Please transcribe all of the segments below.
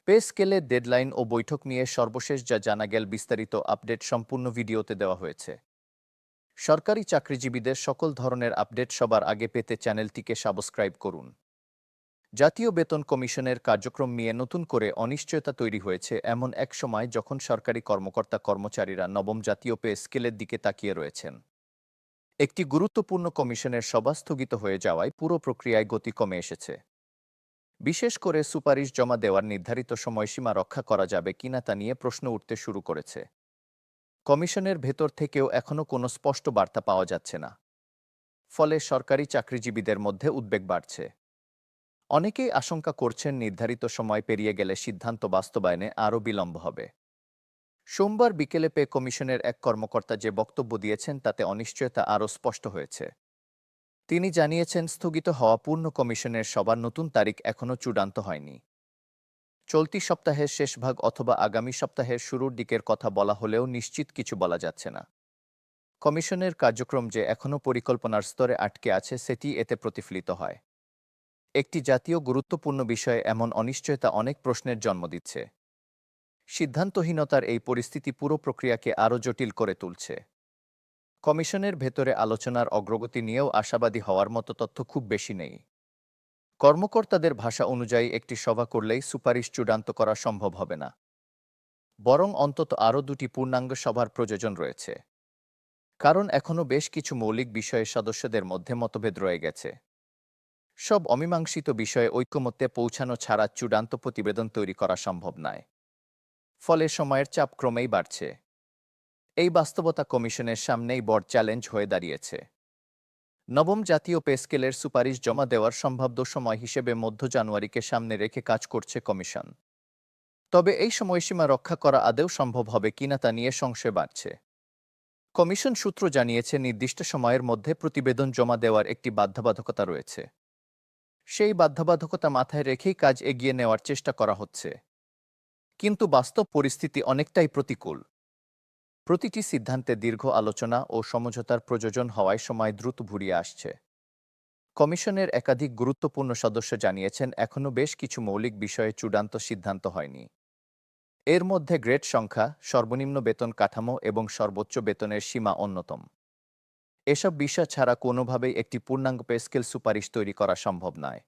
Pay স্কেলের deadline ও বৈঠক নিয়ে সর্বশেষ যা জানা গেল বিস্তারিত আপডেট সম্পূর্ণ ভিডিওতে দেওয়া হয়েছে। সরকারি চাকরিজীবীদের সকল ধরনের আপডেট সবার আগে পেতে চ্যানেলটিকে সাবস্ক্রাইব করুন। জাতীয় বেতন কমিশনের কার্যক্রম নিয়ে নতুন করে অনিশ্চয়তা তৈরি হয়েছে এমন এক সময় যখন সরকারি কর্মকর্তা কর্মচারীরা নবম জাতীয় পে স্কেলের দিকে তাকিয়ে রয়েছেন। একটি গুরুত্বপূর্ণ কমিশনের সভা স্থগিত হয়ে যাওয়ায় পুরো প্রক্রিয়ায় গতি কমে এসেছে। বিশেষ করে সুপারিশ জমা দেওয়ার নির্ধারিত সময়সীমা রক্ষা করা যাবে কিনা তা নিয়ে প্রশ্ন উঠতে শুরু করেছে। কমিশনের ভেতর থেকেও এখনও কোনো স্পষ্ট বার্তা পাওয়া যাচ্ছে না। ফলে সরকারি চাকরিজীবীদের মধ্যে উদ্বেগ বাড়ছে। অনেকেই আশঙ্কা করছেন নির্ধারিত সময় পেরিয়ে গেলে সিদ্ধান্ত বাস্তবায়নে আরও বিলম্ব হবে। সোমবার বিকেলে পে কমিশনের এক কর্মকর্তা যে বক্তব্য দিয়েছেন তাতে অনিশ্চয়তা আরও স্পষ্ট হয়েছে। তিনি জানিয়েছেন স্থগিত হওয়া পূর্ণ কমিশনের সবার নতুন তারিখ এখনও চূড়ান্ত হয়নি। চলতি সপ্তাহের শেষ ভাগ অথবা আগামী সপ্তাহের শুরুর দিকের কথা বলা হলেও নিশ্চিত কিছু বলা যাচ্ছে না। কমিশনের কার্যক্রম যে এখনও পরিকল্পনার স্তরে আটকে আছে সেটি এতে প্রতিফলিত হয়। একটি জাতীয় গুরুত্বপূর্ণ বিষয়ে এমন অনিশ্চয়তা অনেক প্রশ্নের জন্ম দিচ্ছে। সিদ্ধান্তহীনতার এই পরিস্থিতি পুরো প্রক্রিয়াকে আরও জটিল করে তুলছে। কমিশনের ভেতরে আলোচনার অগ্রগতি নিয়েও আশাবাদী হওয়ার মতো তথ্য খুব বেশি নেই। কর্মকর্তাদের ভাষা অনুযায়ী একটি সভা করলেই সুপারিশ চূড়ান্ত করা সম্ভব হবে না, বরং অন্তত আরও দুটি পূর্ণাঙ্গ সভার প্রয়োজন রয়েছে। কারণ এখনও বেশ কিছু মৌলিক বিষয়ে সদস্যদের মধ্যে মতভেদ রয়ে গেছে। সব অমীমাংসিত বিষয়ে ঐকমত্যে পৌঁছানো ছাড়া চূড়ান্ত প্রতিবেদন তৈরি করা সম্ভব নয়। ফলে সময়ের চাপ ক্রমেই বাড়ছে। এই বাস্তবতা কমিশনের সামনেই বড় চ্যালেঞ্জ হয়ে দাঁড়িয়েছে। নবম জাতীয় পে স্কেলের সুপারিশ জমা দেওয়ার সম্ভাব্য সময় হিসেবে মধ্য জানুয়ারিকে সামনে রেখে কাজ করছে কমিশন। তবে এই সময়সীমা রক্ষা করা আদৌ সম্ভব হবে কিনা তা নিয়ে সংশয় বাড়ছে। কমিশন সূত্র জানিয়েছে নির্দিষ্ট সময়ের মধ্যে প্রতিবেদন জমা দেওয়ার একটি বাধ্যবাধকতা রয়েছে। সেই বাধ্যবাধকতা মাথায় রেখেই কাজ এগিয়ে নেওয়ার চেষ্টা করা হচ্ছে। কিন্তু বাস্তব পরিস্থিতি অনেকটাই প্রতিকূল। প্রতিটি সিদ্ধান্তে দীর্ঘ আলোচনা ও সমঝোতার প্রয়োজন হওয়ায় সময় দ্রুত ফুরিয়ে আসছে। কমিশনের একাধিক গুরুত্বপূর্ণ সদস্য জানিয়েছেন এখনও বেশ কিছু মৌলিক বিষয়ে চূড়ান্ত সিদ্ধান্ত হয়নি। এর মধ্যে গ্রেড সংখ্যা, সর্বনিম্ন বেতন কাঠামো এবং সর্বোচ্চ বেতনের সীমা অন্যতম। এসব বিষয় ছাড়া কোনোভাবেই একটি পূর্ণাঙ্গ পে স্কেল সুপারিশ তৈরি করা সম্ভব নয়।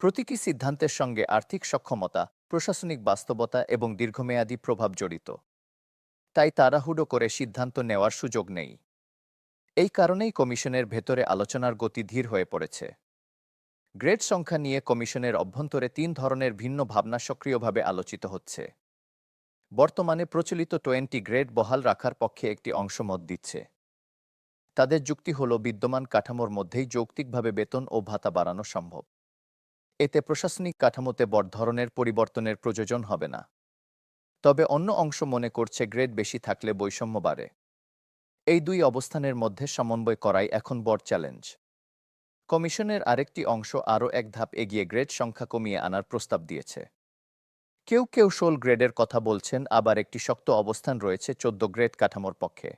প্রতিটি সিদ্ধান্তের সঙ্গে আর্থিক সক্ষমতা, প্রশাসনিক বাস্তবতা এবং দীর্ঘমেয়াদী প্রভাব জড়িত। তাই তাড়াহুড়ো করে সিদ্ধান্ত নেওয়ার সুযোগ নেই। এই কারণেই কমিশনের ভেতরে আলোচনার গতি ধীর হয়ে পড়েছে। গ্রেড সংখ্যা নিয়ে কমিশনের অভ্যন্তরে তিন ধরনের ভিন্ন ভাবনা সক্রিয়ভাবে আলোচিত হচ্ছে। বর্তমানে প্রচলিত 20 গ্রেড বহাল রাখার পক্ষে একটি অংশ মত দিচ্ছে। তাদের যুক্তি হল বিদ্যমান কাঠামোর মধ্যেই যৌক্তিকভাবে বেতন ও ভাতা বাড়ানো সম্ভব। এতে প্রশাসনিক কাঠামোতে বড় ধরনের পরিবর্তনের প্রয়োজন হবে না। তবে অন্য অংশ মনে করছে গ্রেড বেশি থাকলে বৈষম্য বাড়ে। এই দুই অবস্থানের মধ্যে সমন্বয় করাই এখন বড় চ্যালেঞ্জ। কমিশনের আরেকটি অংশ আরও এক ধাপ এগিয়ে গ্রেড সংখ্যা কমিয়ে আনার প্রস্তাব দিয়েছে। কেউ কেউ 16 গ্রেডের কথা বলছেন, আবার একটি শক্ত অবস্থান রয়েছে 14 গ্রেড কাঠামোর পক্ষে।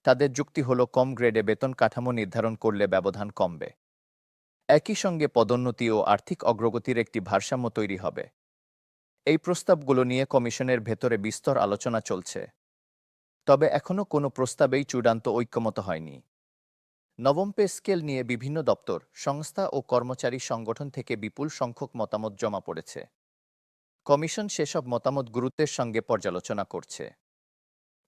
তাদের যুক্তি হল কম গ্রেডে বেতন কাঠামো নির্ধারণ করলে ব্যবধান কমবে। একই সঙ্গে পদোন্নতি ও আর্থিক অগ্রগতির একটি ভারসাম্য তৈরি হবে। এই প্রস্তাবগুলো নিয়ে কমিশনের ভেতরে বিস্তর আলোচনা চলছে। তবে এখনও কোনো প্রস্তাবেই চূড়ান্ত ঐক্যমত হয়নি। নবম পে স্কেল নিয়ে বিভিন্ন দপ্তর, সংস্থা ও কর্মচারী সংগঠন থেকে বিপুল সংখ্যক মতামত জমা পড়েছে। কমিশন সেসব মতামত গুরুত্বের সঙ্গে পর্যালোচনা করছে।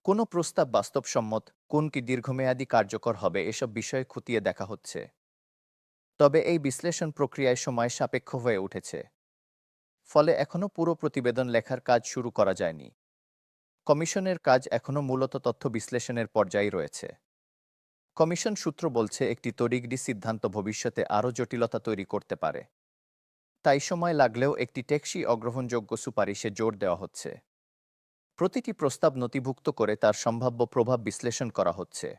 কোনো প্রস্তাব বাস্তবসম্মত, কোনটি দীর্ঘমেয়াদী কার্যকর হবে এসব বিষয়ে খতিয়ে দেখা হচ্ছে। তবে এই বিশ্লেষণ প্রক্রিয়ায় সময় সাপেক্ষ হয়ে উঠেছে। ফলে এখনও পুরো প্রতিবেদন লেখার কাজ শুরু করা যায়নি। কমিশনের কাজ এখনও মূলত তথ্য বিশ্লেষণের পর্যায়ে রয়েছে। কমিশন সূত্র বলছে একটি তড়িঘড়ি সিদ্ধান্ত ভবিষ্যতে আরও জটিলতা তৈরি করতে পারে। তাই সময় লাগলেও একটি টেকসই অগ্রহণযোগ্য সুপারিশে জোর দেওয়া হচ্ছে। প্রতিটি প্রস্তাব নথিভুক্ত করে তার সম্ভাব্য প্রভাব বিশ্লেষণ করা হচ্ছে।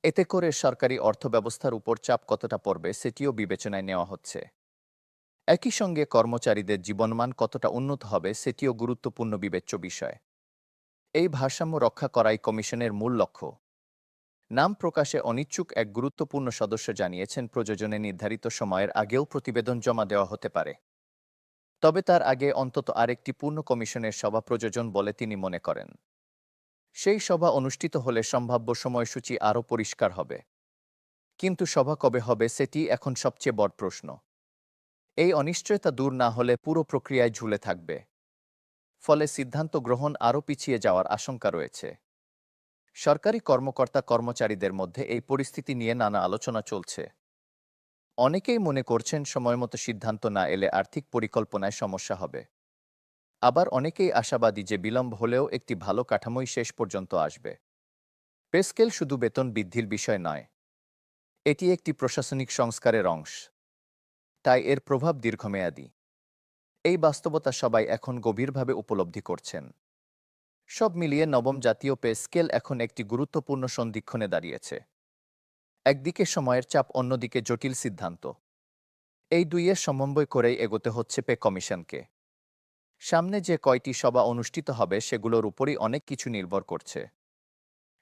এতে করে সরকারি অর্থব্যবস্থার উপর চাপ কতটা পড়বে সেটিও বিবেচনায় নেওয়া হচ্ছে। একই সঙ্গে কর্মচারীদের জীবনমান কতটা উন্নত হবে সেটিও গুরুত্বপূর্ণ বিবেচ্য বিষয়। এই ভারসাম্য রক্ষা করাই কমিশনের মূল লক্ষ্য। নাম প্রকাশে অনিচ্ছুক এক গুরুত্বপূর্ণ সদস্য জানিয়েছেন প্রযোজনে নির্ধারিত সময়ের আগেও প্রতিবেদন জমা দেওয়া হতে পারে। তবে তার আগে অন্তত আরেকটি পূর্ণ কমিশনের সভা প্রয়োজন বলে তিনি মনে করেন। সেই সভা অনুষ্ঠিত হলে সম্ভাব্য সময়সূচি আরও পরিষ্কার হবে। কিন্তু সভা কবে হবে সেটি এখন সবচেয়ে বড় প্রশ্ন। এই অনিশ্চয়তা দূর না হলে পুরো প্রক্রিয়ায় ঝুলে থাকবে। ফলে সিদ্ধান্ত গ্রহণ আরও পিছিয়ে যাওয়ার আশঙ্কা রয়েছে। সরকারি কর্মকর্তা-কর্মচারীদের মধ্যে এই পরিস্থিতি নিয়ে নানা আলোচনা চলছে। অনেকেই মনে করছেন সময়মতো সিদ্ধান্ত না এলে আর্থিক পরিকল্পনায় সমস্যা হবে। আবার অনেকেই আশাবাদী যে বিলম্ব হলেও একটি ভালো কাঠামোই শেষ পর্যন্ত আসবে। পে স্কেল শুধু বেতন বৃদ্ধির বিষয় নয়, এটি একটি প্রশাসনিক সংস্কারের অংশ। তাই এর প্রভাব দীর্ঘমেয়াদী। এই বাস্তবতা সবাই এখন গভীরভাবে উপলব্ধি করছেন। সব মিলিয়ে নবম জাতীয় পে স্কেল এখন একটি গুরুত্বপূর্ণ সন্ধিক্ষণে দাঁড়িয়েছে। একদিকে সময়ের চাপ, অন্যদিকে জটিল সিদ্ধান্ত। এই দুইয়ের সমন্বয় করেই এগোতে হচ্ছে পে কমিশনকে। সামনে যে কয়টি সভা অনুষ্ঠিত হবে সেগুলোর উপরই অনেক কিছু নির্ভর করছে।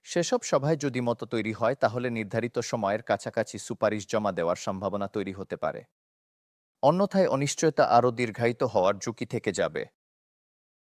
সেসব সভায় যদি মত তৈরি হয় তাহলে নির্ধারিত সময়ের কাছাকাছি সুপারিশ জমা দেওয়ার সম্ভাবনা তৈরি হতে পারে। অন্যথায় অনিশ্চয়তা আরও দীর্ঘায়িত হওয়ার ঝুঁকি থেকে যাবে।